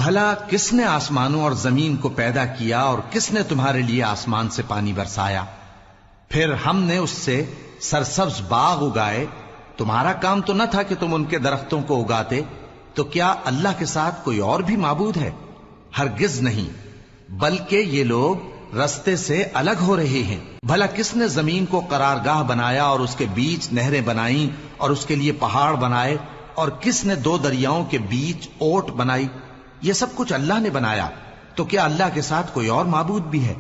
بھلا کس نے آسمانوں اور زمین کو پیدا کیا اور کس نے تمہارے لیے آسمان سے پانی برسایا؟ پھر ہم نے اس سے سرسبز باغ اگائے. تمہارا کام تو نہ تھا کہ تم ان کے درختوں کو اگاتے. تو کیا اللہ کے ساتھ کوئی اور بھی معبود ہے؟ ہرگز نہیں، بلکہ یہ لوگ رستے سے الگ ہو رہے ہیں. بھلا کس نے زمین کو قرارگاہ بنایا اور اس کے بیچ نہریں بنائیں اور اس کے لیے پہاڑ بنائے، اور کس نے دو دریاؤں کے بیچ اوٹ بنائی؟ یہ سب کچھ اللہ نے بنایا. تو کیا اللہ کے ساتھ کوئی اور معبود بھی ہے؟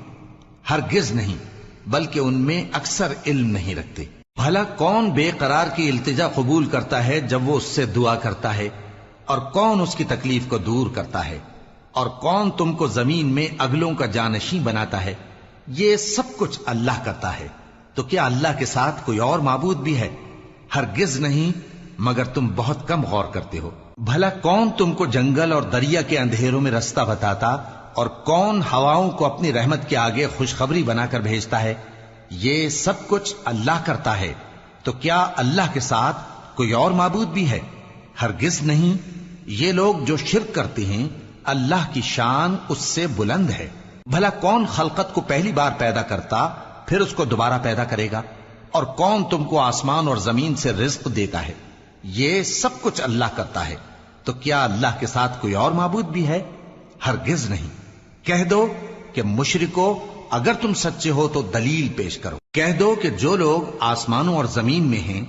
ہرگز نہیں، بلکہ ان میں اکثر علم نہیں رکھتے. بھلا کون بے قرار کی التجا قبول کرتا ہے جب وہ اس سے دعا کرتا ہے، اور کون اس کی تکلیف کو دور کرتا ہے، اور کون تم کو زمین میں اگلوں کا جانشین بناتا ہے؟ یہ سب کچھ اللہ کرتا ہے. تو کیا اللہ کے ساتھ کوئی اور معبود بھی ہے؟ ہرگز نہیں، مگر تم بہت کم غور کرتے ہو. بھلا کون تم کو جنگل اور دریا کے اندھیروں میں رستہ بتاتا، اور کون ہواؤں کو اپنی رحمت کے آگے خوشخبری بنا کر بھیجتا ہے؟ یہ سب کچھ اللہ کرتا ہے. تو کیا اللہ کے ساتھ کوئی اور معبود بھی ہے؟ ہرگز نہیں. یہ لوگ جو شرک کرتے ہیں اللہ کی شان اس سے بلند ہے. بھلا کون خلقت کو پہلی بار پیدا کرتا پھر اس کو دوبارہ پیدا کرے گا؟ اور کون تم کو آسمان اور زمین سے رزق دیتا ہے؟ یہ سب کچھ اللہ کرتا ہے. تو کیا اللہ کے ساتھ کوئی اور معبود بھی ہے؟ ہرگز نہیں. کہہ دو کہ مشرکو، اگر تم سچے ہو تو دلیل پیش کرو. کہہ دو کہ جو لوگ آسمانوں اور زمین میں ہیں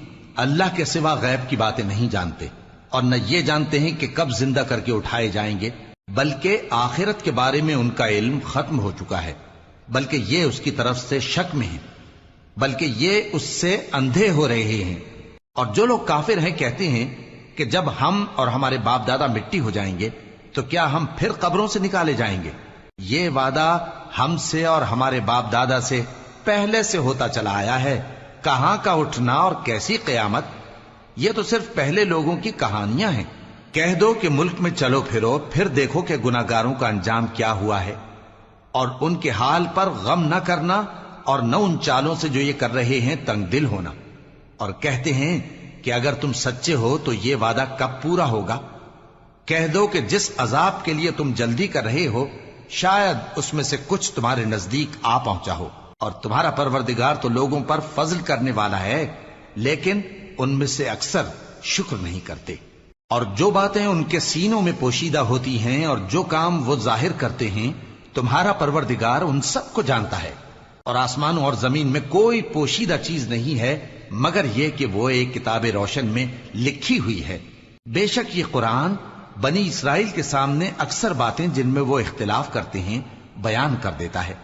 اللہ کے سوا غیب کی باتیں نہیں جانتے، اور نہ یہ جانتے ہیں کہ کب زندہ کر کے اٹھائے جائیں گے، بلکہ آخرت کے بارے میں ان کا علم ختم ہو چکا ہے، بلکہ یہ اس کی طرف سے شک میں ہیں، بلکہ یہ اس سے اندھے ہو رہے ہیں. اور جو لوگ کافر ہیں کہتے ہیں کہ جب ہم اور ہمارے باپ دادا مٹی ہو جائیں گے تو کیا ہم پھر قبروں سے نکالے جائیں گے؟ یہ وعدہ ہم سے اور ہمارے باپ دادا سے پہلے سے ہوتا چلا آیا ہے. کہاں کا اٹھنا اور کیسی قیامت؟ یہ تو صرف پہلے لوگوں کی کہانیاں ہیں. کہہ دو کہ ملک میں چلو پھرو، پھر دیکھو کہ گناہگاروں کا انجام کیا ہوا ہے، اور ان کے حال پر غم نہ کرنا، اور نہ ان چالوں سے جو یہ کر رہے ہیں تنگ دل ہونا. اور کہتے ہیں کہ اگر تم سچے ہو تو یہ وعدہ کب پورا ہوگا؟ کہہ دو کہ جس عذاب کے لیے تم جلدی کر رہے ہو شاید اس میں سے کچھ تمہارے نزدیک آ پہنچا ہو، اور تمہارا پروردگار تو لوگوں پر فضل کرنے والا ہے، لیکن ان میں سے اکثر شکر نہیں کرتے. اور جو باتیں ان کے سینوں میں پوشیدہ ہوتی ہیں اور جو کام وہ ظاہر کرتے ہیں تمہارا پروردگار ان سب کو جانتا ہے. اور آسمانوں اور زمین میں کوئی پوشیدہ چیز نہیں ہے مگر یہ کہ وہ ایک کتاب روشن میں لکھی ہوئی ہے. بے شک یہ قرآن بنی اسرائیل کے سامنے اکثر باتیں جن میں وہ اختلاف کرتے ہیں بیان کر دیتا ہے،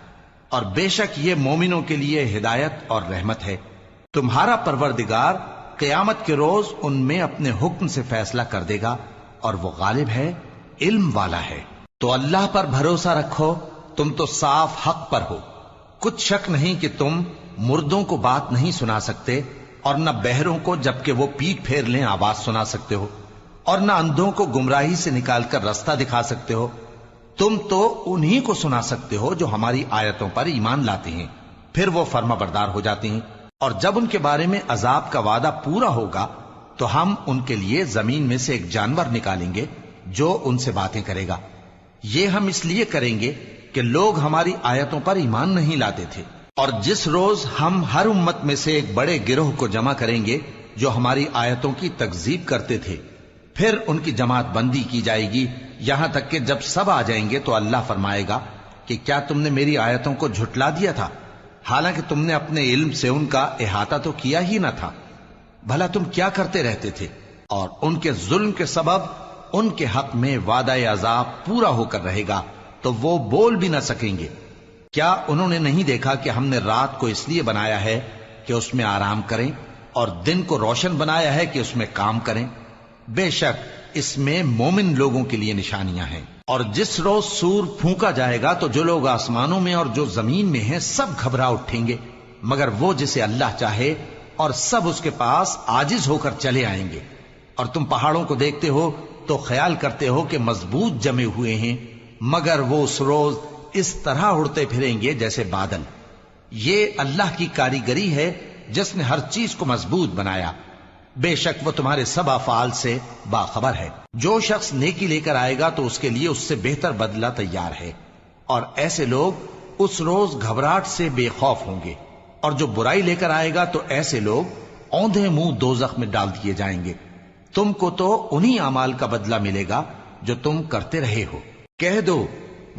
اور بے شک یہ مومنوں کے لیے ہدایت اور رحمت ہے. تمہارا پروردگار قیامت کے روز ان میں اپنے حکم سے فیصلہ کر دے گا، اور وہ غالب ہے، علم والا ہے. تو اللہ پر بھروسہ رکھو، تم تو صاف حق پر ہو. کچھ شک نہیں کہ تم مردوں کو بات نہیں سنا سکتے، اور نہ بہروں کو جبکہ وہ پیٹ پھیر لیں آواز سنا سکتے ہو، اور نہ اندھوں کو گمراہی سے نکال کر رستہ دکھا سکتے ہو. تم تو انہی کو سنا سکتے ہو جو ہماری آیتوں پر ایمان لاتے ہیں، پھر وہ فرما بردار ہو جاتے ہیں. اور جب ان کے بارے میں عذاب کا وعدہ پورا ہوگا تو ہم ان کے لیے زمین میں سے ایک جانور نکالیں گے جو ان سے باتیں کرے گا. یہ ہم اس لیے کریں گے کہ لوگ ہماری آیتوں پر ایمان نہیں لاتے تھے. اور جس روز ہم ہر امت میں سے ایک بڑے گروہ کو جمع کریں گے جو ہماری آیتوں کی تکذیب کرتے تھے، پھر ان کی جماعت بندی کی جائے گی یہاں تک کہ جب سب آ جائیں گے تو اللہ فرمائے گا کہ کیا تم نے میری آیتوں کو جھٹلا دیا تھا، حالانکہ تم نے اپنے علم سے ان کا احاطہ تو کیا ہی نہ تھا. بھلا تم کیا کرتے رہتے تھے؟ اور ان کے ظلم کے سبب ان کے حق میں وعدہ عذاب پورا ہو کر رہے گا تو وہ بول بھی نہ سکیں گے. کیا انہوں نے نہیں دیکھا کہ ہم نے رات کو اس لیے بنایا ہے کہ اس میں آرام کریں، اور دن کو روشن بنایا ہے کہ اس میں کام کریں؟ بے شک اس میں مومن لوگوں کے لیے نشانیاں ہیں. اور جس روز سور پھونکا جائے گا تو جو لوگ آسمانوں میں اور جو زمین میں ہیں سب گھبرا اٹھیں گے مگر وہ جسے اللہ چاہے، اور سب اس کے پاس عاجز ہو کر چلے آئیں گے. اور تم پہاڑوں کو دیکھتے ہو تو خیال کرتے ہو کہ مضبوط جمے ہوئے ہیں، مگر وہ اس روز اس طرح اڑتے پھریں گے جیسے بادل. یہ اللہ کی کاریگری ہے جس نے ہر چیز کو مضبوط بنایا. بے شک وہ تمہارے سب افعال سے باخبر ہے۔ جو شخص نیکی لے کر آئے گا تو اس کے لیے اس سے بہتر بدلہ تیار ہے، اور ایسے لوگ اس روز گھبراہٹ سے بے خوف ہوں گے، اور جو برائی لے کر آئے گا تو ایسے لوگ اوندھے منہ دوزخ میں ڈال دیے جائیں گے۔ تم کو تو انہی اعمال کا بدلہ ملے گا جو تم کرتے رہے ہو۔ کہہ دو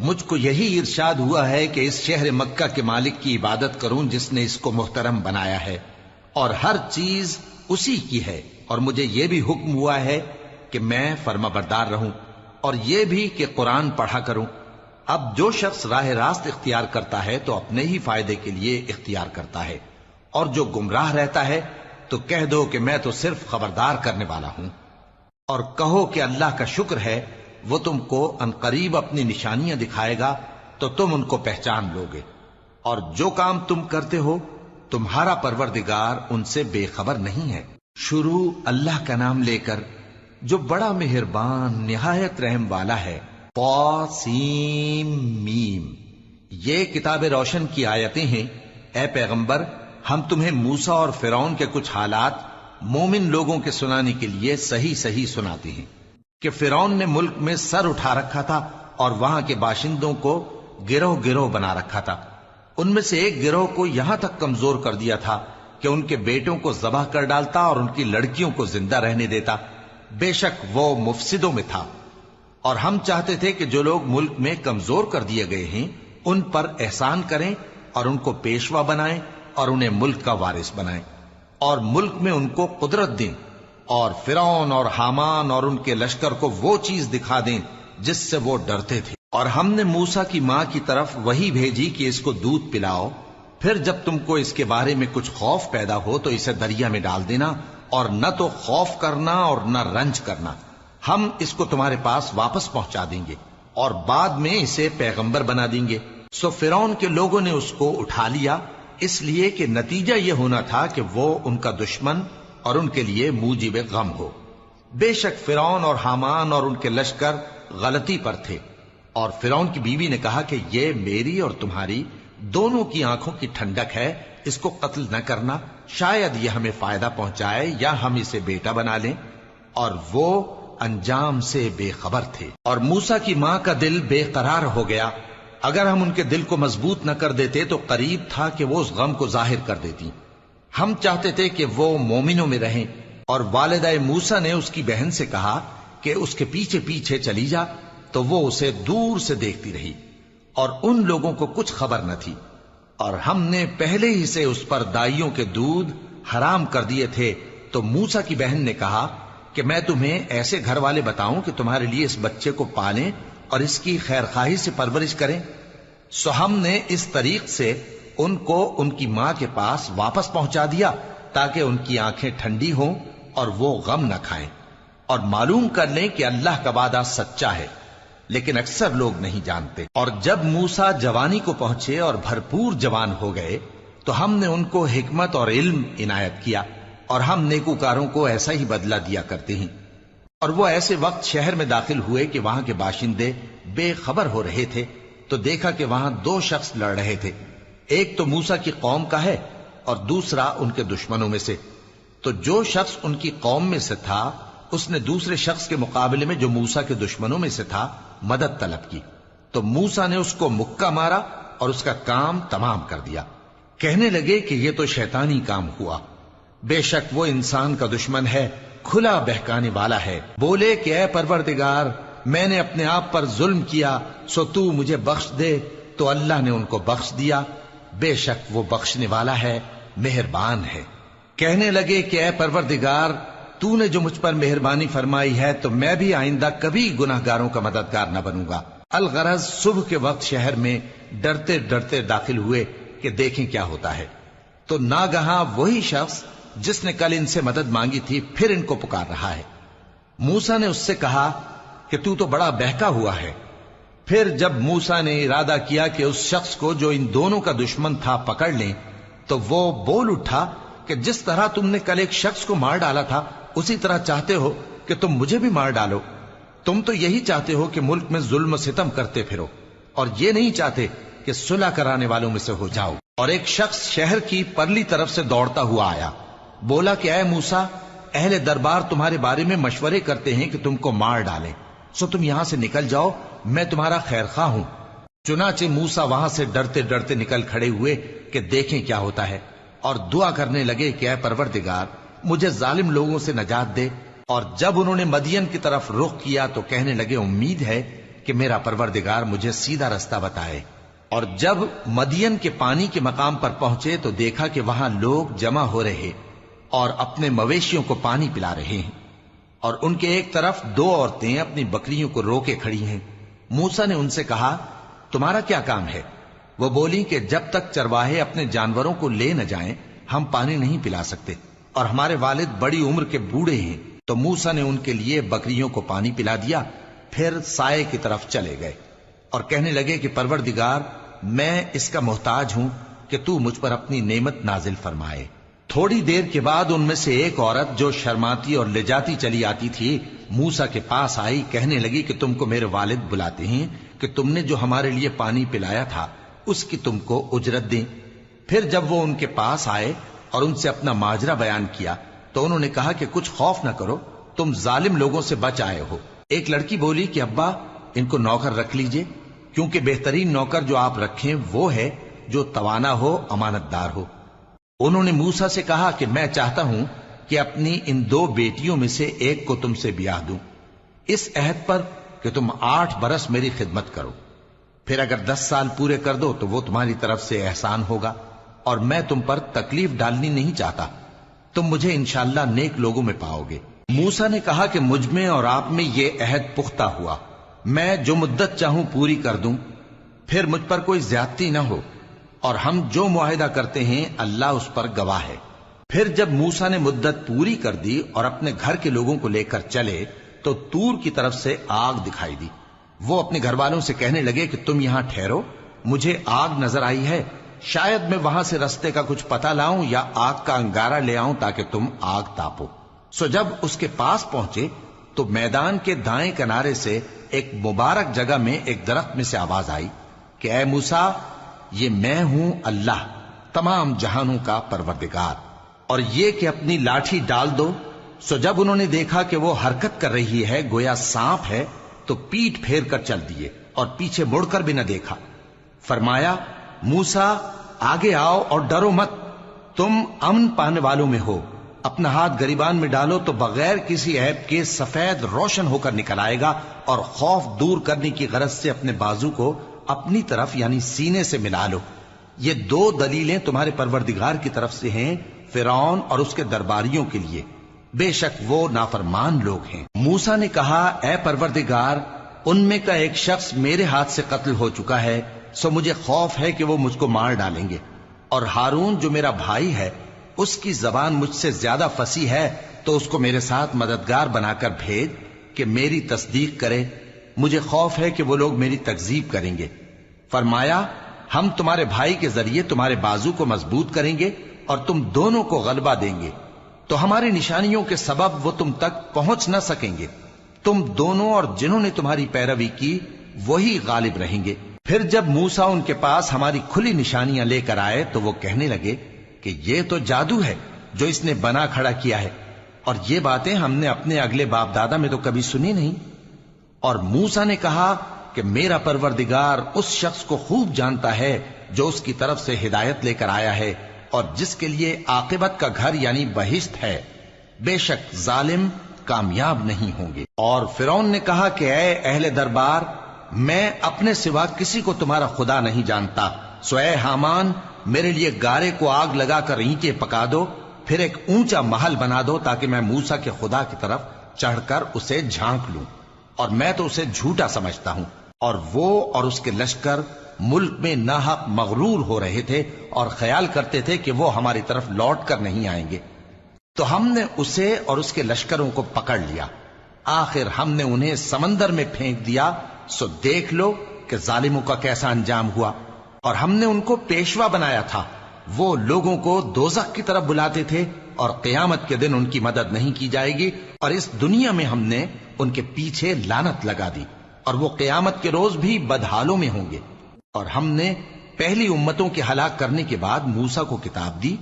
مجھ کو یہی ارشاد ہوا ہے کہ اس شہر مکہ کے مالک کی عبادت کروں جس نے اس کو محترم بنایا ہے، اور ہر چیز اسی کی ہے، اور مجھے یہ بھی حکم ہوا ہے کہ میں فرما بردار رہوں، اور یہ بھی کہ قرآن پڑھا کروں۔ اب جو شخص راہ راست اختیار کرتا ہے تو اپنے ہی فائدے کے لیے اختیار کرتا ہے، اور جو گمراہ رہتا ہے تو کہہ دو کہ میں تو صرف خبردار کرنے والا ہوں۔ اور کہو کہ اللہ کا شکر ہے وہ تم کو عنقریب اپنی نشانیاں دکھائے گا تو تم ان کو پہچان لوگے، اور جو کام تم کرتے ہو تمہارا پروردگار ان سے بے خبر نہیں ہے۔ شروع اللہ کا نام لے کر جو بڑا مہربان نہایت رحم والا ہے۔ طاسیم میم، یہ کتاب روشن کی آیتیں ہیں۔ اے پیغمبر، ہم تمہیں موسیٰ اور فرعون کے کچھ حالات مومن لوگوں کے سنانے کے لیے صحیح صحیح سناتے ہیں کہ فرعون نے ملک میں سر اٹھا رکھا تھا اور وہاں کے باشندوں کو گروہ گروہ بنا رکھا تھا۔ ان میں سے ایک گروہ کو یہاں تک کمزور کر دیا تھا کہ ان کے بیٹوں کو ذبح کر ڈالتا اور ان کی لڑکیوں کو زندہ رہنے دیتا۔ بے شک وہ مفسدوں میں تھا، اور ہم چاہتے تھے کہ جو لوگ ملک میں کمزور کر دیے گئے ہیں ان پر احسان کریں اور ان کو پیشوا بنائیں اور انہیں ملک کا وارث بنائیں، اور ملک میں ان کو قدرت دیں، اور فرعون اور حامان اور ان کے لشکر کو وہ چیز دکھا دیں جس سے وہ ڈرتے تھے۔ اور ہم نے موسیٰ کی ماں کی طرف وہی بھیجی کہ اس کو دودھ پلاؤ، پھر جب تم کو اس کے بارے میں کچھ خوف پیدا ہو تو اسے دریا میں ڈال دینا، اور نہ تو خوف کرنا اور نہ رنج کرنا، ہم اس کو تمہارے پاس واپس پہنچا دیں گے اور بعد میں اسے پیغمبر بنا دیں گے۔ سو فرعون کے لوگوں نے اس کو اٹھا لیا، اس لیے کہ نتیجہ یہ ہونا تھا کہ وہ ان کا دشمن اور ان کے لیے موجب غم ہو۔ بے شک فرعون اور حامان اور ان کے لشکر غلطی پر تھے، اور فرعون کی بیوی نے کہا کہ یہ میری اور تمہاری دونوں کی آنکھوں کی ٹھنڈک ہے، اس کو قتل نہ کرنا، شاید یہ ہمیں فائدہ پہنچائے یا ہم اسے بیٹا بنا لیں، اور وہ انجام سے بے خبر تھے۔ اور موسیٰ کی ماں کا دل بے قرار ہو گیا، اگر ہم ان کے دل کو مضبوط نہ کر دیتے تو قریب تھا کہ وہ اس غم کو ظاہر کر دیتی۔ ہم چاہتے تھے کہ وہ مومنوں میں رہیں، اور والدہ موسیٰ نے اس کی بہن سے کہا کہ اس کے پیچھے پیچھے چلی جا، تو وہ اسے دور سے دیکھتی رہی، اور ان لوگوں کو کچھ خبر نہ تھی، اور ہم نے پہلے ہی سے اس پر دائیوں کے دودھ حرام کر دیے تھے۔ تو موسیٰ کی بہن نے کہا کہ میں تمہیں ایسے گھر والے بتاؤں کہ تمہارے لیے اس بچے کو پالیں اور اس کی خیر خواہی سے پرورش کریں۔ سو ہم نے اس طریق سے ان کو ان کی ماں کے پاس واپس پہنچا دیا تاکہ ان کی آنکھیں ٹھنڈی ہوں اور وہ غم نہ کھائیں، اور معلوم کر لیں کہ اللہ کا وعدہ سچا ہے، لیکن اکثر لوگ نہیں جانتے۔ اور جب موسیٰ جوانی کو پہنچے اور بھرپور جوان ہو گئے تو ہم نے ان کو حکمت اور علم عنایت کیا، اور ہم نیکوکاروں کو ایسا ہی بدلہ دیا کرتے ہیں۔ اور وہ ایسے وقت شہر میں داخل ہوئے کہ وہاں کے باشندے بے خبر ہو رہے تھے، تو دیکھا کہ وہاں دو شخص لڑ رہے تھے، ایک تو موسیٰ کی قوم کا ہے اور دوسرا ان کے دشمنوں میں سے۔ تو جو شخص ان کی قوم میں سے تھا اس نے دوسرے شخص کے مقابلے میں جو موسیٰ کے دشمنوں میں سے تھا مدد طلب کی، تو موسیٰ نے اس کو مکہ مارا اور اس کا کام تمام کر دیا۔ کہنے لگے کہ یہ تو شیطانی کام ہوا، بے شک وہ انسان کا دشمن ہے، کھلا بہکانے والا ہے۔ بولے کہ اے پروردگار، میں نے اپنے آپ پر ظلم کیا، سو تو مجھے بخش دے، تو اللہ نے ان کو بخش دیا، بے شک وہ بخشنے والا ہے، مہربان ہے۔ کہنے لگے کہ اے پروردگار، تو نے جو مجھ پر مہربانی فرمائی ہے تو میں بھی آئندہ کبھی گناہ گاروں کا مددگار نہ بنوں گا۔ الغرض صبح کے وقت شہر میں ڈرتے ڈرتے داخل ہوئے کہ دیکھیں کیا ہوتا ہے، تو ناگہاں وہی شخص جس نے کل ان سے مدد مانگی تھی پھر ان کو پکار رہا ہے۔ موسیٰ نے اس سے کہا کہ تو بڑا بہکا ہوا ہے۔ پھر جب موسیٰ نے ارادہ کیا کہ اس شخص کو جو ان دونوں کا دشمن تھا پکڑ لیں، تو وہ بول اٹھا کہ جس طرح تم نے کل ایک شخص کو مار ڈالا تھا اسی طرح چاہتے ہو کہ تم مجھے بھی مار ڈالو۔ تم تو یہی چاہتے ہو کہ ملک میں ظلم و ستم کرتے پھرو، اور یہ نہیں چاہتے کہ صلح کرانے والوں میں سے ہو جاؤ۔ اور ایک شخص شہر کی پرلی طرف سے دوڑتا ہوا آیا، بولا کہ اے موسیٰ، اہل دربار تمہارے بارے میں مشورے کرتے ہیں کہ تم کو مار ڈالیں، سو تم یہاں سے نکل جاؤ، میں تمہارا خیر خواہ ہوں۔ چنانچہ موسیٰ وہاں سے ڈرتے ڈرتے نکل کھڑے ہوئے کہ دیکھیں کیا ہوتا ہے، اور دعا کرنے لگے کہ اے پروردگار مجھے ظالم لوگوں سے نجات دے۔ اور جب انہوں نے مدین کی طرف رخ کیا تو کہنے لگے امید ہے کہ میرا پروردگار مجھے سیدھا رستہ بتائے۔ اور جب مدین کے پانی کے مقام پر پہنچے تو دیکھا کہ وہاں لوگ جمع ہو رہے اور اپنے مویشیوں کو پانی پلا رہے ہیں، اور ان کے ایک طرف دو عورتیں اپنی بکریوں کو روکے کھڑی ہیں۔ موسیٰ نے ان سے کہا تمہارا کیا کام ہے؟ وہ بولی کہ جب تک چرواہے اپنے جانوروں کو لے نہ جائیں ہم پانی نہیں پلا سکتے، اور ہمارے والد بڑی عمر کے بوڑھے ہیں۔ تو موسیٰ نے ان کے لیے بکریوں کو پانی پلا دیا، پھر سائے کی طرف چلے گئے اور کہنے لگے کہ پروردگار میں اس کا محتاج ہوں کہ تو مجھ پر اپنی نعمت نازل فرمائے۔ تھوڑی دیر کے بعد ان میں سے ایک عورت جو شرماتی اور لجاتی چلی آتی تھی موسیٰ کے پاس آئی، کہنے لگی کہ تم کو میرے والد بلاتے ہیں کہ تم نے جو ہمارے لیے پانی پلایا تھا اس کی تم کو اجرت دیں۔ پھر جب وہ ان کے پاس آئے اور ان سے اپنا ماجرا بیان کیا تو انہوں نے کہا کہ کچھ خوف نہ کرو، تم ظالم لوگوں سے بچ آئے ہو۔ ایک لڑکی بولی کہ ابا ان کو نوکر رکھ لیجئے، کیونکہ بہترین نوکر جو آپ رکھیں وہ ہے جو توانا ہو، امانت دار ہو۔ انہوں نے موسیٰ سے کہا کہ میں چاہتا ہوں کہ اپنی ان دو بیٹیوں میں سے ایک کو تم سے بیاہ دوں، اس عہد پر کہ تم 8 برس میری خدمت کرو، پھر اگر 10 سال پورے کر دو تو وہ تمہاری طرف سے احسان ہوگا، اور میں تم پر تکلیف ڈالنی نہیں چاہتا، تم مجھے انشاءاللہ نیک لوگوں میں پاؤ گے۔ موسیٰ نے کہا کہ مجھ میں اور آپ میں یہ عہد پختہ ہوا، میں جو مدت چاہوں پوری کر دوں، پھر مجھ پر کوئی زیادتی نہ ہو، اور ہم جو معاہدہ کرتے ہیں اللہ اس پر گواہ ہے۔ پھر جب موسیٰ نے مدت پوری کر دی اور اپنے گھر کے لوگوں کو لے کر چلے تو طور کی طرف سے آگ دکھائی دی۔ وہ اپنے گھر والوں سے کہنے لگے کہ تم یہاں ٹھہرو، مجھے آگ نظر آئی ہے، شاید میں وہاں سے رستے کا کچھ پتہ لاؤں یا آگ کا انگارہ لے آؤں تاکہ تم آگ تاپو۔ سو جب اس کے پاس پہنچے تو میدان کے دائیں کنارے سے ایک مبارک جگہ میں ایک درخت میں سے آواز آئی کہ اے موسیٰ یہ میں ہوں اللہ تمام جہانوں کا پروردگار، اور یہ کہ اپنی لاٹھی ڈال دو۔ سو جب انہوں نے دیکھا کہ وہ حرکت کر رہی ہے گویا سانپ ہے تو پیٹ پھیر کر چل دیے اور پیچھے مڑ کر بھی نہ دیکھا۔ فرمایا موسیٰ آگے آؤ اور ڈرو مت، تم امن پانے والوں میں ہو، اپنا ہاتھ گریبان میں ڈالو تو بغیر کسی عیب کے سفید روشن ہو کر نکل آئے گا، اور خوف دور کرنے کی غرض سے اپنے بازو کو اپنی طرف یعنی سینے سے ملا لو۔ یہ 2 دلیلیں تمہارے پروردگار کی طرف سے ہیں فرعون اور اس کے درباریوں کے لیے، بے شک وہ نافرمان لوگ ہیں۔ موسیٰ نے کہا اے پروردگار ان میں کا ایک شخص میرے ہاتھ سے قتل ہو چکا ہے، سو مجھے خوف ہے کہ وہ مجھ کو مار ڈالیں گے، اور ہارون جو میرا بھائی ہے اس کی زبان مجھ سے زیادہ فصیح ہے، تو اس کو میرے ساتھ مددگار بنا کر بھیج کہ میری تصدیق کرے، مجھے خوف ہے کہ وہ لوگ میری تکذیب کریں گے۔ فرمایا ہم تمہارے بھائی کے ذریعے تمہارے بازو کو مضبوط کریں گے اور تم دونوں کو غلبہ دیں گے، تو ہماری نشانیوں کے سبب وہ تم تک پہنچ نہ سکیں گے، تم دونوں اور جنہوں نے تمہاری پیروی کی وہی غالب رہیں گے۔ پھر جب موسیٰ ان کے پاس ہماری کھلی نشانیاں لے کر آئے تو وہ کہنے لگے کہ یہ تو جادو ہے جو اس نے بنا کھڑا کیا ہے، اور یہ باتیں ہم نے اپنے اگلے باپ دادا میں تو کبھی سنی نہیں۔ اور موسیٰ نے کہا کہ میرا پروردگار اس شخص کو خوب جانتا ہے جو اس کی طرف سے ہدایت لے کر آیا ہے اور جس کے لیے عاقبت کا گھر یعنی بہشت ہے، بے شک ظالم کامیاب نہیں ہوں گے۔ اور فرعون نے کہا کہ اے اہل دربار میں اپنے سوا کسی کو تمہارا خدا نہیں جانتا، سو اے حامان میرے لیے گارے کو آگ لگا کر اینٹیں پکا دو، پھر ایک اونچا محل بنا دو تاکہ میں موسیٰ کے خدا کی طرف چڑھ کر اسے جھانک لوں، اور میں تو اسے جھوٹا سمجھتا ہوں۔ اور وہ اور اس کے لشکر ملک میں ناحق مغرور ہو رہے تھے اور خیال کرتے تھے کہ وہ ہماری طرف لوٹ کر نہیں آئیں گے، تو ہم نے اسے اور اس کے لشکروں کو پکڑ لیا، آخر ہم نے انہیں سمندر میں پھینک دیا، سو دیکھ لو کہ ظالموں کا کیسا انجام ہوا۔ اور ہم نے ان کو پیشوا بنایا تھا، وہ لوگوں کو دوزخ کی طرف بلاتے تھے، اور قیامت کے دن ان کی مدد نہیں کی جائے گی، اور اس دنیا میں ہم نے ان کے پیچھے لعنت لگا دی، اور وہ قیامت کے روز بھی بدحالوں میں ہوں گے۔ اور ہم نے پہلی امتوں کے ہلاک کرنے کے بعد موسیٰ کو کتاب دی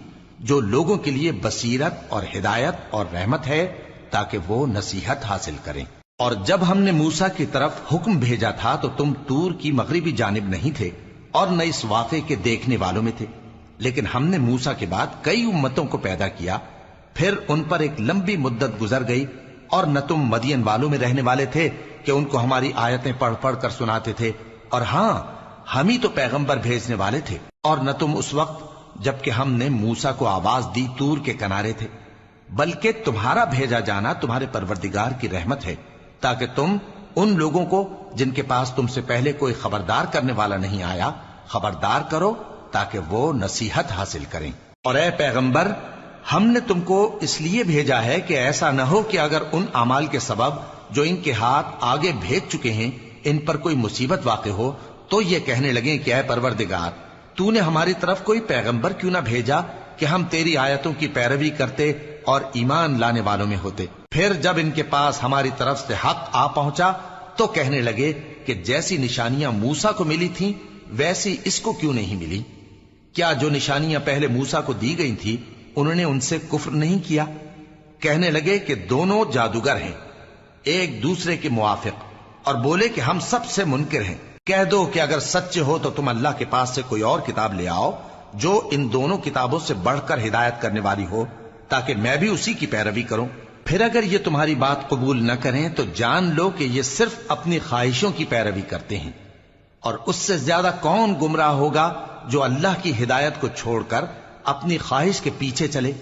جو لوگوں کے لیے بصیرت اور ہدایت اور رحمت ہے تاکہ وہ نصیحت حاصل کریں۔ اور جب ہم نے موسیٰ کی طرف حکم بھیجا تھا تو تم طور کی مغربی جانب نہیں تھے اور نہ اس واقعے کے دیکھنے والوں میں تھے، لیکن ہم نے موسیٰ کے بعد کئی امتوں کو پیدا کیا، پھر ان پر ایک لمبی مدت گزر گئی، اور نہ تم مدین والوں میں رہنے والے تھے کہ ان کو ہماری آیتیں پڑھ پڑھ کر سناتے تھے، اور ہاں ہم ہی تو پیغمبر بھیجنے والے تھے، اور نہ تم اس وقت جبکہ ہم نے موسیٰ کو آواز دی طور کے کنارے تھے، بلکہ تمہارا بھیجا جانا تمہارے پروردگار کی رحمت ہے تاکہ تم ان لوگوں کو جن کے پاس تم سے پہلے کوئی خبردار کرنے والا نہیں آیا خبردار کرو تاکہ وہ نصیحت حاصل کریں۔ اور اے پیغمبر، ہم نے تم کو اس لیے بھیجا ہے کہ ایسا نہ ہو کہ اگر ان اعمال کے سبب جو ان کے ہاتھ آگے بھیج چکے ہیں ان پر کوئی مصیبت واقع ہو تو یہ کہنے لگیں کہ اے پروردگار، تو نے ہماری طرف کوئی پیغمبر کیوں نہ بھیجا کہ ہم تیری آیتوں کی پیروی کرتے اور ایمان لانے والوں میں ہوتے۔ پھر جب ان کے پاس ہماری طرف سے حق آ پہنچا تو کہنے لگے کہ جیسی نشانیاں موسیٰ کو ملی تھیں ویسی اس کو کیوں نہیں ملی؟ کیا جو نشانیاں پہلے موسیٰ کو دی گئی تھی انہوں نے ان سے کفر نہیں کیا؟ کہنے لگے کہ دونوں جادوگر ہیں ایک دوسرے کے موافق، اور بولے کہ ہم سب سے منکر ہیں۔ کہہ دو کہ اگر سچے ہو تو تم اللہ کے پاس سے کوئی اور کتاب لے آؤ جو ان دونوں کتابوں سے بڑھ کر ہدایت کرنے والی ہو تاکہ میں بھی اسی کی پیروی کروں۔ پھر اگر یہ تمہاری بات قبول نہ کریں تو جان لو کہ یہ صرف اپنی خواہشوں کی پیروی کرتے ہیں، اور اس سے زیادہ کون گمراہ ہوگا جو اللہ کی ہدایت کو چھوڑ کر اپنی خواہش کے پیچھے چلے۔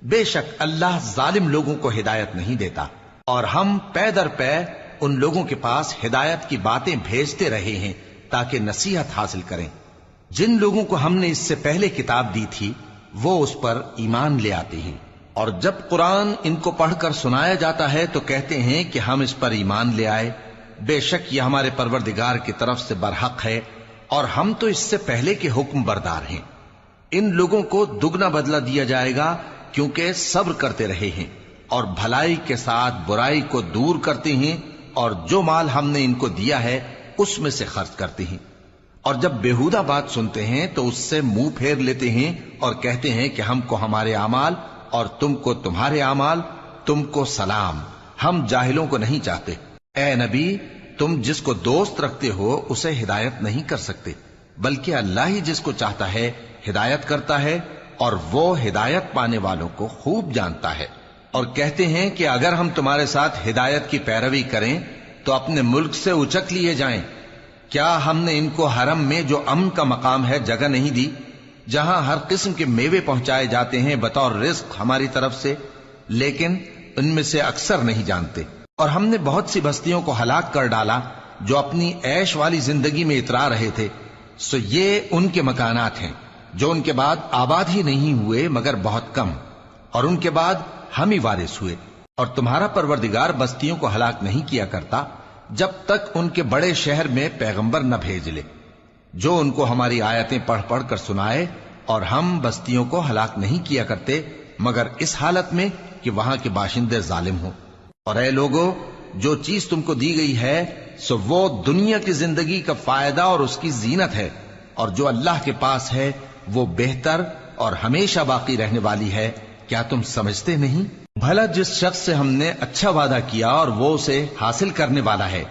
بے شک اللہ ظالم لوگوں کو ہدایت نہیں دیتا، اور ہم پے در پے ان لوگوں کے پاس ہدایت کی باتیں بھیجتے رہے ہیں تاکہ نصیحت حاصل کریں۔ جن لوگوں کو ہم نے اس سے پہلے کتاب دی تھی وہ اس پر ایمان لے آتے ہیں، اور جب قرآن ان کو پڑھ کر سنایا جاتا ہے تو کہتے ہیں کہ ہم اس پر ایمان لے آئے، بے شک یہ ہمارے پروردگار کی طرف سے برحق ہے اور ہم تو اس سے پہلے کے حکم بردار ہیں۔ ان لوگوں کو دگنا بدلہ دیا جائے گا کیونکہ صبر کرتے رہے ہیں اور بھلائی کے ساتھ برائی کو دور کرتے ہیں، اور جو مال ہم نے ان کو دیا ہے اس میں سے خرچ کرتے ہیں، اور جب بےہودہ بات سنتے ہیں تو اس سے منہ پھیر لیتے ہیں اور کہتے ہیں کہ ہم کو ہمارے اعمال اور تم کو تمہارے اعمال، تم کو سلام، ہم جاہلوں کو نہیں چاہتے۔ اے نبی، تم جس کو دوست رکھتے ہو اسے ہدایت نہیں کر سکتے، بلکہ اللہ ہی جس کو چاہتا ہے ہدایت کرتا ہے، اور وہ ہدایت پانے والوں کو خوب جانتا ہے۔ اور کہتے ہیں کہ اگر ہم تمہارے ساتھ ہدایت کی پیروی کریں تو اپنے ملک سے اچک لیے جائیں۔ کیا ہم نے ان کو حرم میں جو امن کا مقام ہے جگہ نہیں دی، جہاں ہر قسم کے میوے پہنچائے جاتے ہیں بطور رزق ہماری طرف سے؟ لیکن ان میں سے اکثر نہیں جانتے۔ اور ہم نے بہت سی بستیوں کو ہلاک کر ڈالا جو اپنی عیش والی زندگی میں اترا رہے تھے، سو یہ ان کے مکانات ہیں جو ان کے بعد آباد ہی نہیں ہوئے مگر بہت کم، اور ان کے بعد ہم ہی وارث ہوئے۔ اور تمہارا پروردگار بستیوں کو ہلاک نہیں کیا کرتا جب تک ان کے بڑے شہر میں پیغمبر نہ بھیج لے جو ان کو ہماری آیتیں پڑھ پڑھ کر سنائے، اور ہم بستیوں کو ہلاک نہیں کیا کرتے مگر اس حالت میں کہ وہاں کے باشندے ظالم ہوں۔ اور اے لوگو، جو چیز تم کو دی گئی ہے سو وہ دنیا کی زندگی کا فائدہ اور اس کی زینت ہے، اور جو اللہ کے پاس ہے وہ بہتر اور ہمیشہ باقی رہنے والی ہے۔ کیا تم سمجھتے نہیں؟ بھلا جس شخص سے ہم نے اچھا وعدہ کیا اور وہ اسے حاصل کرنے والا ہے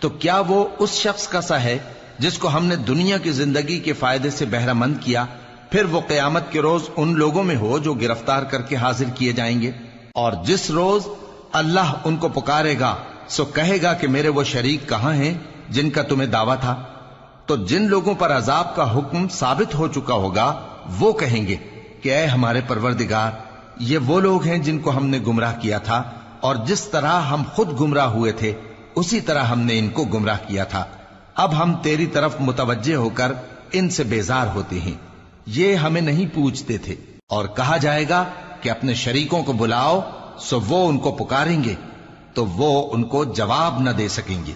تو کیا وہ اس شخص کا سا ہے جس کو ہم نے دنیا کی زندگی کے فائدے سے بہرہ مند کیا، پھر وہ قیامت کے روز ان لوگوں میں ہو جو گرفتار کر کے حاضر کیے جائیں گے؟ اور جس روز اللہ ان کو پکارے گا سو کہے گا کہ میرے وہ شریک کہاں ہیں جن کا تمہیں دعویٰ تھا؟ تو جن لوگوں پر عذاب کا حکم ثابت ہو چکا ہوگا وہ کہیں گے کہ اے ہمارے پروردگار، یہ وہ لوگ ہیں جن کو ہم نے گمراہ کیا تھا، اور جس طرح ہم خود گمراہ ہوئے تھے اسی طرح ہم نے ان کو گمراہ کیا تھا۔ اب ہم تیری طرف متوجہ ہو کر ان سے بیزار ہوتے ہیں، یہ ہمیں نہیں پوچھتے تھے۔ اور کہا جائے گا کہ اپنے شریکوں کو بلاؤ، سو وہ ان کو پکاریں گے تو وہ ان کو جواب نہ دے سکیں گے،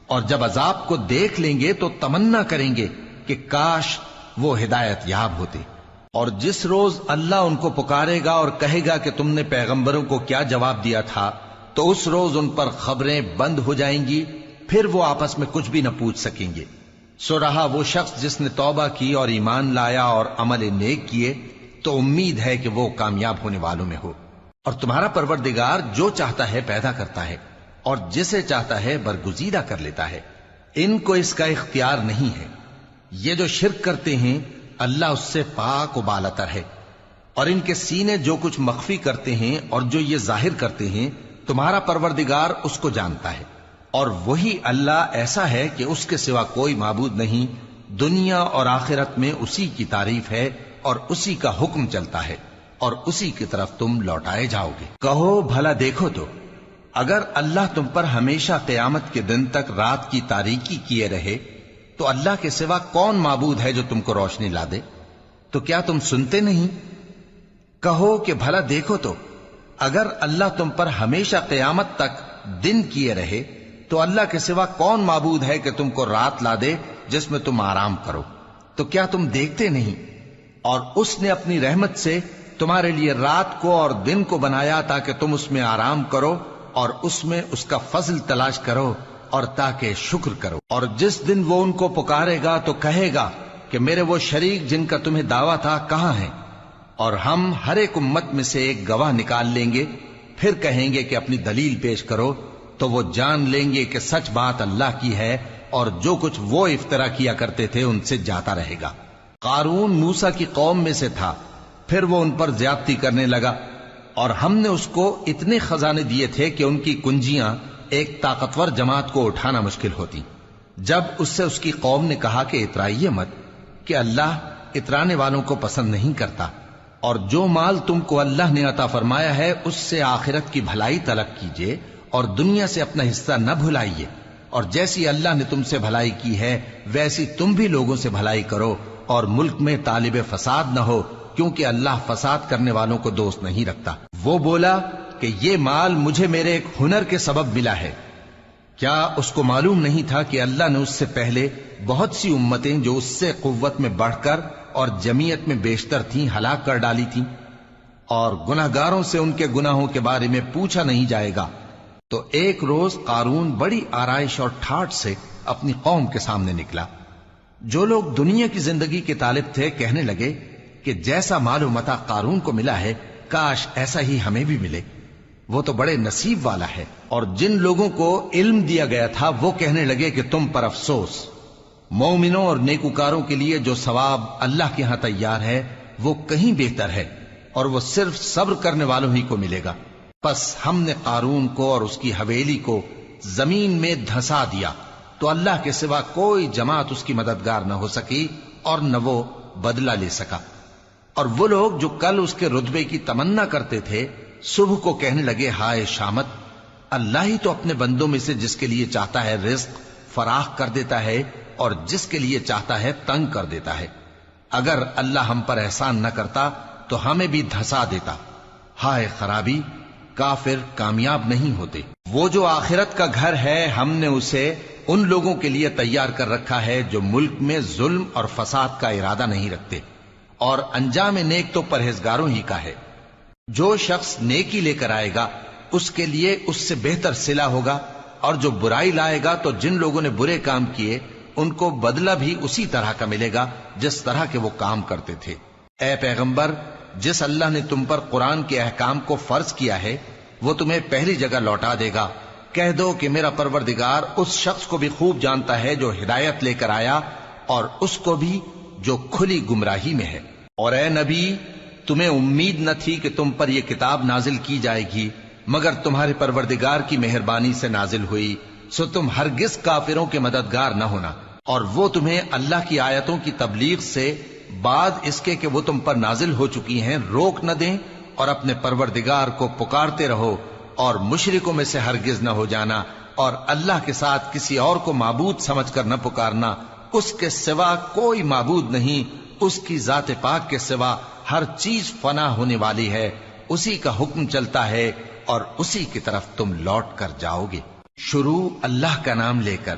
اور جب عذاب کو دیکھ لیں گے تو تمنا کریں گے کہ کاش وہ ہدایت یاب ہوتے۔ اور جس روز اللہ ان کو پکارے گا اور کہے گا کہ تم نے پیغمبروں کو کیا جواب دیا تھا، تو اس روز ان پر خبریں بند ہو جائیں گی، پھر وہ آپس میں کچھ بھی نہ پوچھ سکیں گے۔ سو رہا وہ شخص جس نے توبہ کی اور ایمان لایا اور عمل نیک کیے، تو امید ہے کہ وہ کامیاب ہونے والوں میں ہو۔ اور تمہارا پروردگار جو چاہتا ہے پیدا کرتا ہے اور جسے چاہتا ہے برگزیدہ کر لیتا ہے، ان کو اس کا اختیار نہیں ہے۔ یہ جو شرک کرتے ہیں اللہ اس سے پاک و بالاتر ہے، اور ان کے سینے جو کچھ مخفی کرتے ہیں اور جو یہ ظاہر کرتے ہیں تمہارا پروردگار اس کو جانتا ہے۔ اور وہی اللہ ایسا ہے کہ اس کے سوا کوئی معبود نہیں، دنیا اور آخرت میں اسی کی تعریف ہے اور اسی کا حکم چلتا ہے اور اسی کی طرف تم لوٹائے جاؤ گے۔ کہو بھلا دیکھو تو اگر اللہ تم پر ہمیشہ قیامت کے دن تک رات کی تاریکی کیے رہے تو اللہ کے سوا کون معبود ہے جو تم کو روشنی لا دے؟ تو کیا تم سنتے نہیں؟ کہو کہ بھلا دیکھو تو اگر اللہ تم پر ہمیشہ قیامت تک دن کیے رہے تو اللہ کے سوا کون معبود ہے کہ تم کو رات لا دے جس میں تم آرام کرو؟ تو کیا تم دیکھتے نہیں؟ اور اس نے اپنی رحمت سے تمہارے لیے رات کو اور دن کو بنایا تاکہ تم اس میں آرام کرو اور اس میں اس کا فضل تلاش کرو اور تاکہ شکر کرو۔ اور جس دن وہ ان کو پکارے گا تو کہے گا کہ میرے وہ شریک جن کا تمہیں دعویٰ تھا کہاں ہیں؟ اور ہم ہر ایک امت میں سے ایک گواہ نکال لیں گے، پھر کہیں گے کہ اپنی دلیل پیش کرو، تو وہ جان لیں گے کہ سچ بات اللہ کی ہے اور جو کچھ وہ افترا کیا کرتے تھے ان سے جاتا رہے گا۔ قارون موسیٰ کی قوم میں سے تھا، پھر وہ ان پر زیادتی کرنے لگا، اور ہم نے اس کو اتنے خزانے دیے تھے کہ ان کی کنجیاں ایک طاقتور جماعت کو اٹھانا مشکل ہوتی۔ جب اس سے اس کی قوم نے کہا کہ اترائیے مت، کہ اللہ اترانے والوں کو پسند نہیں کرتا، اور جو مال تم کو اللہ نے عطا فرمایا ہے اس سے آخرت کی بھلائی طلب کیجیے اور دنیا سے اپنا حصہ نہ بھلائیے، اور جیسی اللہ نے تم سے بھلائی کی ہے ویسی تم بھی لوگوں سے بھلائی کرو، اور ملک میں طالب فساد نہ ہو، کیونکہ اللہ فساد کرنے والوں کو دوست نہیں رکھتا۔ وہ بولا کہ یہ مال مجھے میرے ایک ہنر کے سبب ملا ہے۔ کیا اس کو معلوم نہیں تھا کہ اللہ نے اس سے پہلے بہت سی امتیں جو اس سے قوت میں بڑھ کر اور جمعیت میں بیشتر تھیں ہلاک کر ڈالی تھیں، اور گناہگاروں سے ان کے گناہوں کے بارے میں پوچھا نہیں جائے گا؟ تو ایک روز قارون بڑی آرائش اور ٹھاٹ سے اپنی قوم کے سامنے نکلا۔ جو لوگ دنیا کی زندگی کے طالب تھے کہنے لگے کہ جیسا مال و متاع قارون کو ملا ہے کاش ایسا ہی ہمیں بھی ملے، وہ تو بڑے نصیب والا ہے۔ اور جن لوگوں کو علم دیا گیا تھا وہ کہنے لگے کہ تم پر افسوس، مومنوں اور نیکوکاروں کے لیے جو ثواب اللہ کے ہاں تیار ہے وہ کہیں بہتر ہے، اور وہ صرف صبر کرنے والوں ہی کو ملے گا۔ پس ہم نے قارون کو اور اس کی حویلی کو زمین میں دھسا دیا، تو اللہ کے سوا کوئی جماعت اس کی مددگار نہ ہو سکی اور نہ وہ بدلہ لے سکا۔ اور وہ لوگ جو کل اس کے رتبے کی تمنا کرتے تھے صبح کو کہنے لگے ہائے شامت، اللہ ہی تو اپنے بندوں میں سے جس کے لیے چاہتا ہے رزق فراخ کر دیتا ہے اور جس کے لیے چاہتا ہے تنگ کر دیتا ہے۔ اگر اللہ ہم پر احسان نہ کرتا تو ہمیں بھی دھسا دیتا۔ ہائے خرابی، کافر کامیاب نہیں ہوتے۔ وہ جو آخرت کا گھر ہے ہم نے اسے ان لوگوں کے لیے تیار کر رکھا ہے جو ملک میں ظلم اور فساد کا ارادہ نہیں رکھتے، اور انجام نیک تو پرہیزگاروں ہی کا ہے۔ جو شخص نیکی لے کر آئے گا اس کے لیے اس سے بہتر صلہ ہوگا، اور جو برائی لائے گا تو جن لوگوں نے برے کام کیے ان کو بدلہ بھی اسی طرح کا ملے گا جس طرح کے وہ کام کرتے تھے۔ اے پیغمبر، جس اللہ نے تم پر قرآن کے احکام کو فرض کیا ہے وہ تمہیں پہلی جگہ لوٹا دے گا۔ کہہ دو کہ میرا پروردگار اس شخص کو بھی خوب جانتا ہے جو ہدایت لے کر آیا اور اس کو بھی جو کھلی گمراہی میں ہے۔ اور اے نبی، تمہیں امید نہ تھی کہ تم پر یہ کتاب نازل کی جائے گی مگر تمہارے پروردگار کی مہربانی سے نازل ہوئی، سو تم ہرگز کافروں کے مددگار نہ ہونا، اور وہ تمہیں اللہ کی آیتوں کی تبلیغ سے بعد اس کے کہ وہ تم پر نازل ہو چکی ہیں روک نہ دیں، اور اپنے پروردگار کو پکارتے رہو اور مشرکوں میں سے ہرگز نہ ہو جانا، اور اللہ کے ساتھ کسی اور کو معبود سمجھ کر نہ پکارنا۔ اس کے سوا کوئی معبود نہیں، اس کی ذات پاک کے سوا ہر چیز فنا ہونے والی ہے، اسی کا حکم چلتا ہے اور اسی کی طرف تم لوٹ کر جاؤ گے۔ شروع اللہ کا نام لے کر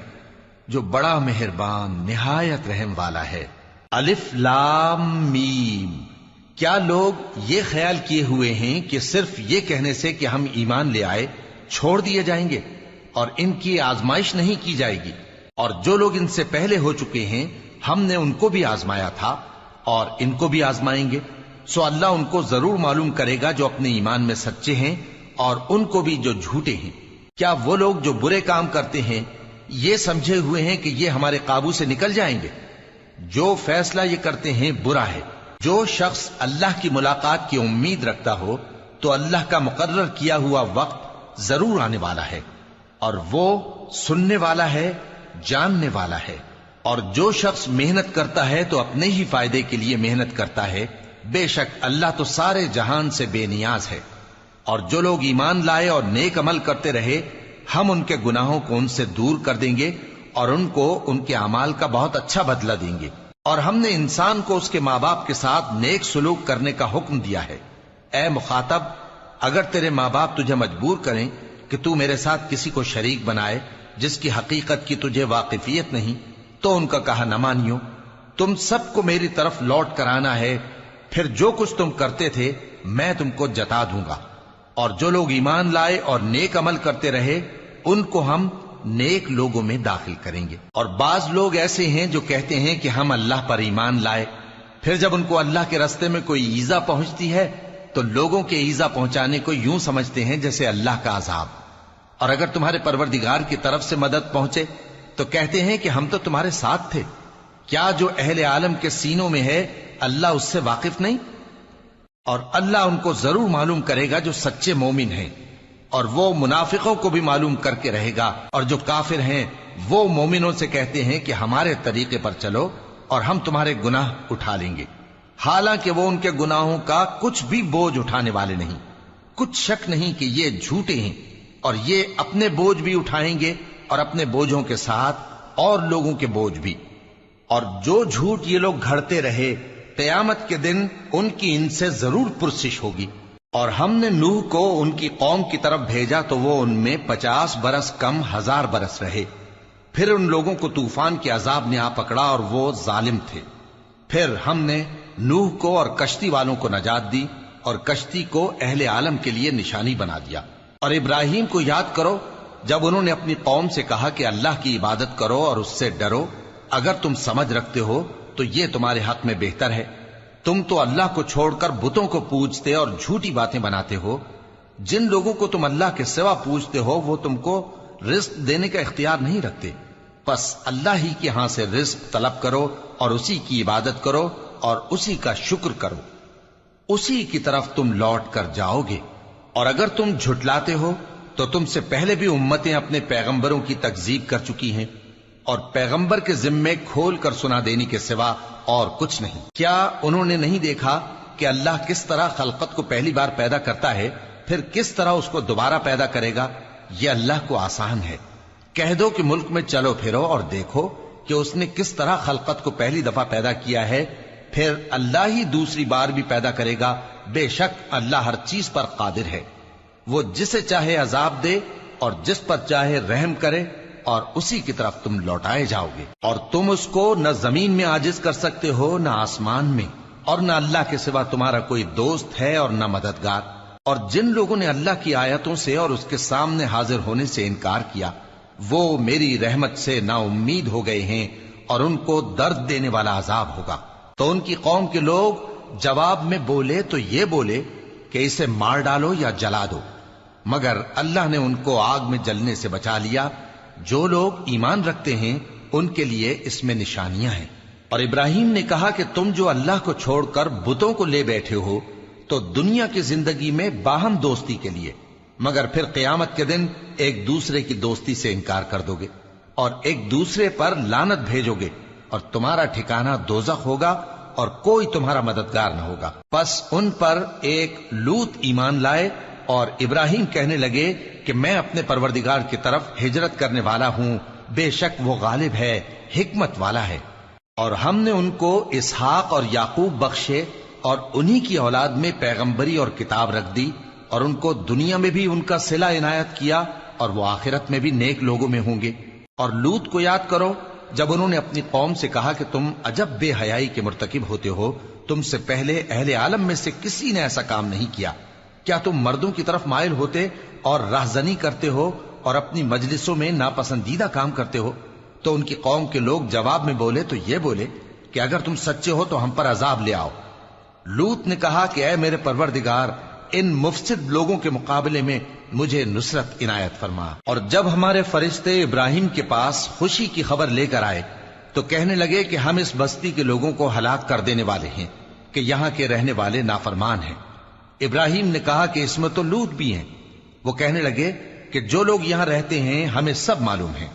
جو بڑا مہربان نہایت رحم والا ہے۔ الف لام میم۔ کیا لوگ یہ خیال کیے ہوئے ہیں کہ صرف یہ کہنے سے کہ ہم ایمان لے آئے چھوڑ دیے جائیں گے اور ان کی آزمائش نہیں کی جائے گی؟ اور جو لوگ ان سے پہلے ہو چکے ہیں ہم نے ان کو بھی آزمایا تھا اور ان کو بھی آزمائیں گے، سو اللہ ان کو ضرور معلوم کرے گا جو اپنے ایمان میں سچے ہیں اور ان کو بھی جو جھوٹے ہیں۔ کیا وہ لوگ جو برے کام کرتے ہیں یہ سمجھے ہوئے ہیں کہ یہ ہمارے قابو سے نکل جائیں گے؟ جو فیصلہ یہ کرتے ہیں برا ہے۔ جو شخص اللہ کی ملاقات کی امید رکھتا ہو تو اللہ کا مقرر کیا ہوا وقت ضرور آنے والا ہے، اور وہ سننے والا ہے، جاننے والا ہے۔ اور جو شخص محنت کرتا ہے تو اپنے ہی فائدے کے لیے محنت کرتا ہے، بے شک اللہ تو سارے جہان سے بے نیاز ہے۔ اور جو لوگ ایمان لائے اور نیک عمل کرتے رہے، ہم ان کے گناہوں کو ان سے دور کر دیں گے اور ان کو ان کے اعمال کا بہت اچھا بدلہ دیں گے۔ اور ہم نے انسان کو اس کے ماں باپ کے ساتھ نیک سلوک کرنے کا حکم دیا ہے۔ اے مخاطب، اگر تیرے ماں باپ تجھے مجبور کریں کہ تو میرے ساتھ کسی کو شریک بنائے جس کی حقیقت کی تجھے واقفیت نہیں، تو ان کا کہا نہ مانیو۔ تم سب کو میری طرف لوٹ کر آنا ہے، پھر جو کچھ تم کرتے تھے میں تم کو جتا دوں گا۔ اور جو لوگ ایمان لائے اور نیک عمل کرتے رہے ان کو ہم نیک لوگوں میں داخل کریں گے۔ اور بعض لوگ ایسے ہیں جو کہتے ہیں کہ ہم اللہ پر ایمان لائے، پھر جب ان کو اللہ کے راستے میں کوئی ایذا پہنچتی ہے تو لوگوں کے ایذا پہنچانے کو یوں سمجھتے ہیں جیسے اللہ کا عذاب۔ اور اگر تمہارے پروردگار کی طرف سے مدد پہنچے تو کہتے ہیں کہ ہم تو تمہارے ساتھ تھے۔ کیا جو اہل عالم کے سینوں میں ہے اللہ اس سے واقف نہیں؟ اور اللہ ان کو ضرور معلوم کرے گا جو سچے مومن ہیں، اور وہ منافقوں کو بھی معلوم کر کے رہے گا۔ اور جو کافر ہیں وہ مومنوں سے کہتے ہیں کہ ہمارے طریقے پر چلو اور ہم تمہارے گناہ اٹھا لیں گے، حالانکہ وہ ان کے گناہوں کا کچھ بھی بوجھ اٹھانے والے نہیں۔ کچھ شک نہیں کہ یہ جھوٹے ہیں، اور یہ اپنے بوجھ بھی اٹھائیں گے اور اپنے بوجھوں کے ساتھ اور لوگوں کے بوجھ بھی۔ اور جو جھوٹ یہ لوگ گھڑتے رہے، قیامت کے دن ان کی ان سے ضرور پرسش ہوگی۔ اور ہم نے نوح کو ان کی قوم کی طرف بھیجا تو وہ ان میں 50 برس کم 1000 برس رہے۔ پھر ان لوگوں کو طوفان کے عذاب نے آ پکڑا اور وہ ظالم تھے۔ پھر ہم نے نوح کو اور کشتی والوں کو نجات دی اور کشتی کو اہل عالم کے لیے نشانی بنا دیا۔ اور ابراہیم کو یاد کرو جب انہوں نے اپنی قوم سے کہا کہ اللہ کی عبادت کرو اور اس سے ڈرو، اگر تم سمجھ رکھتے ہو تو یہ تمہارے حق میں بہتر ہے۔ تم تو اللہ کو چھوڑ کر بتوں کو پوجتے اور جھوٹی باتیں بناتے ہو۔ جن لوگوں کو تم اللہ کے سوا پوجتے ہو وہ تم کو رزق دینے کا اختیار نہیں رکھتے، پس اللہ ہی کے ہاں سے رزق طلب کرو اور اسی کی عبادت کرو اور اسی کا شکر کرو، اسی کی طرف تم لوٹ کر جاؤ گے۔ اور اگر تم جھٹلاتے ہو تو تم سے پہلے بھی امتیں اپنے پیغمبروں کی تکذیب کر چکی ہیں، اور پیغمبر کے ذمے کھول کر سنا دینے کے سوا اور کچھ نہیں۔ کیا انہوں نے نہیں دیکھا کہ اللہ کس طرح خلقت کو پہلی بار پیدا کرتا ہے، پھر کس طرح اس کو دوبارہ پیدا کرے گا؟ یہ اللہ کو آسان ہے۔ کہہ دو کہ ملک میں چلو پھرو اور دیکھو کہ اس نے کس طرح خلقت کو پہلی دفعہ پیدا کیا ہے، پھر اللہ ہی دوسری بار بھی پیدا کرے گا۔ بے شک اللہ ہر چیز پر قادر ہے۔ وہ جسے چاہے عذاب دے اور جس پر چاہے رحم کرے، اور اسی کی طرف تم لوٹائے جاؤ گے۔ اور تم اس کو نہ زمین میں عاجز کر سکتے ہو نہ آسمان میں، اور نہ اللہ کے سوا تمہارا کوئی دوست ہے اور نہ مددگار۔ اور جن لوگوں نے اللہ کی آیتوں سے اور اس کے سامنے حاضر ہونے سے انکار کیا، وہ میری رحمت سے نا امید ہو گئے ہیں اور ان کو درد دینے والا عذاب ہوگا۔ تو ان کی قوم کے لوگ جواب میں بولے تو یہ بولے کہ اسے مار ڈالو یا جلا دو، مگر اللہ نے ان کو آگ میں جلنے سے بچا لیا۔ جو لوگ ایمان رکھتے ہیں ان کے لیے اس میں نشانیاں ہیں۔ اور ابراہیم نے کہا کہ تم جو اللہ کو چھوڑ کر بتوں کو لے بیٹھے ہو تو دنیا کی زندگی میں باہم دوستی کے لیے، مگر پھر قیامت کے دن ایک دوسرے کی دوستی سے انکار کر دو گے اور ایک دوسرے پر لعنت بھیجو گے، اور تمہارا ٹھکانہ دوزخ ہوگا اور کوئی تمہارا مددگار نہ ہوگا۔ پس ان پر ایک لوط ایمان لائے، اور ابراہیم کہنے لگے کہ میں اپنے پروردگار کی طرف ہجرت کرنے والا ہوں، بے شک وہ غالب ہے، حکمت والا ہے۔ اور ہم نے ان کو اسحاق اور یعقوب بخشے اور انہی کی اولاد میں پیغمبری اور کتاب رکھ دی، اور ان کو دنیا میں بھی ان کا صلہ عنایت کیا، اور وہ آخرت میں بھی نیک لوگوں میں ہوں گے۔ اور لوط کو یاد کرو جب انہوں نے اپنی قوم سے کہا کہ تم عجب بے حیائی کے مرتکب ہوتے ہو، تم سے پہلے اہل عالم میں سے کسی نے ایسا کام نہیں کیا۔ کیا تم مردوں کی طرف مائل ہوتے اور راہزنی کرتے ہو اور اپنی مجلسوں میں ناپسندیدہ کام کرتے ہو؟ تو ان کی قوم کے لوگ جواب میں بولے تو یہ بولے کہ اگر تم سچے ہو تو ہم پر عذاب لے آؤ، لوط نے کہا کہ اے میرے پروردگار، ان مفسد لوگوں کے مقابلے میں مجھے نصرت عنایت فرما۔ اور جب ہمارے فرشتے ابراہیم کے پاس خوشی کی خبر لے کر آئے تو کہنے لگے کہ ہم اس بستی کے لوگوں کو ہلاک کر دینے والے ہیں کہ یہاں کے رہنے والے نافرمان ہیں۔ ابراہیم نے کہا کہ اس میں تو لوط بھی ہیں۔ وہ کہنے لگے کہ جو لوگ یہاں رہتے ہیں ہمیں سب معلوم ہیں،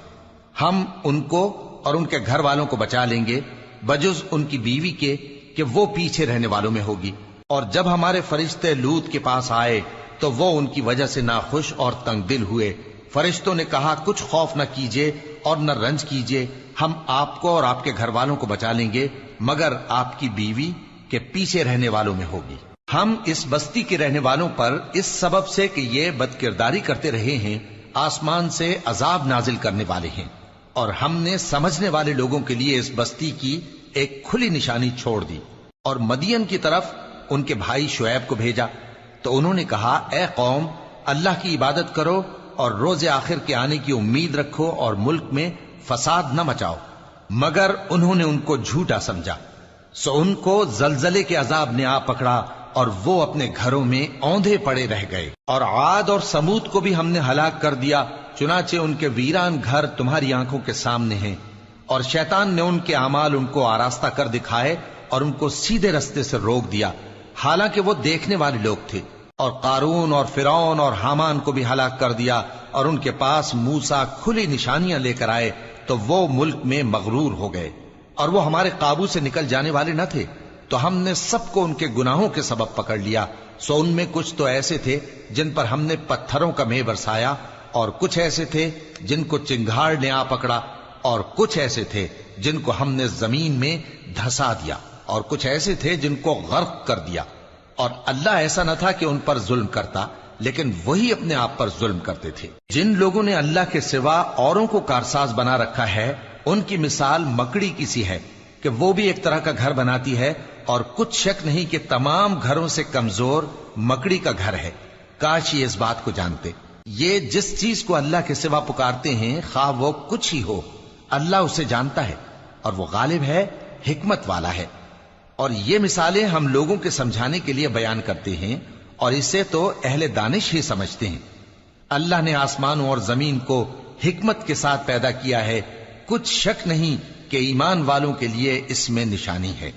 ہم ان کو اور ان کے گھر والوں کو بچا لیں گے بجز ان کی بیوی کے کہ وہ پیچھے رہنے والوں میں ہوگی۔ اور جب ہمارے فرشتے لوط کے پاس آئے تو وہ ان کی وجہ سے ناخوش اور تنگ دل ہوئے۔ فرشتوں نے کہا کچھ خوف نہ کیجیے اور نہ رنج کیجیے، ہم آپ کو اور آپ کے گھر والوں کو بچا لیں گے مگر آپ کی بیوی کے پیچھے رہنے والوں میں ہوگی۔ ہم اس بستی کے رہنے والوں پر اس سبب سے کہ یہ بدکرداری کرتے رہے ہیں آسمان سے عذاب نازل کرنے والے ہیں، اور ہم نے سمجھنے والے لوگوں کے لیے اس بستی کی ایک کھلی نشانی چھوڑ دی۔ اور مدین کی طرف ان کے بھائی شعیب کو بھیجا تو انہوں نے کہا اے قوم، اللہ کی عبادت کرو اور روز آخر کے آنے کی امید رکھو اور ملک میں فساد نہ مچاؤ۔ مگر انہوں نے ان کو جھوٹا سمجھا، سو ان کو زلزلے کے عذاب نے آ پکڑا اور وہ اپنے گھروں میں اوندھے پڑے رہ گئے۔ اور عاد اور سمود کو بھی ہم نے ہلاک کر دیا، چنانچہ ان کے ویران گھر تمہاری آنکھوں کے سامنے ہیں، اور شیطان نے ان کے اعمال ان کو آراستہ کر دکھائے اور ان کو سیدھے رستے سے روک دیا، حالانکہ وہ دیکھنے والے لوگ تھے۔ اور قارون اور فرعون اور حامان کو بھی ہلاک کر دیا، اور ان کے پاس موسیٰ کھلی نشانیاں لے کر آئے تو وہ ملک میں مغرور ہو گئے، اور وہ ہمارے قابو سے نکل جانے والے نہ تھے، تو ہم نے سب کو ان کے گناہوں کے سبب پکڑ لیا۔ سو ان میں کچھ تو ایسے تھے جن پر ہم نے پتھروں کا مے برسایا، اور کچھ ایسے تھے جن کو چنگھاڑ نے آ پکڑا، اور کچھ ایسے تھے جن کو ہم نے زمین میں دھسا دیا، اور کچھ ایسے تھے جن کو غرق کر دیا۔ اور اللہ ایسا نہ تھا کہ ان پر ظلم کرتا، لیکن وہی اپنے آپ پر ظلم کرتے تھے۔ جن لوگوں نے اللہ کے سوا اوروں کو کارساز بنا رکھا ہے، ان کی مثال مکڑی کی سی ہے کہ وہ بھی ایک طرح کا گھر بناتی ہے، اور کچھ شک نہیں کہ تمام گھروں سے کمزور مکڑی کا گھر ہے۔ کاش یہ اس بات کو جانتے۔ یہ جس چیز کو اللہ کے سوا پکارتے ہیں خواہ وہ کچھ ہی ہو، اللہ اسے جانتا ہے، اور وہ غالب ہے، حکمت والا ہے۔ اور یہ مثالیں ہم لوگوں کے سمجھانے کے لیے بیان کرتے ہیں، اور اسے تو اہل دانش ہی سمجھتے ہیں۔ اللہ نے آسمانوں اور زمین کو حکمت کے ساتھ پیدا کیا ہے، کچھ شک نہیں کہ ایمان والوں کے لیے اس میں نشانی ہے۔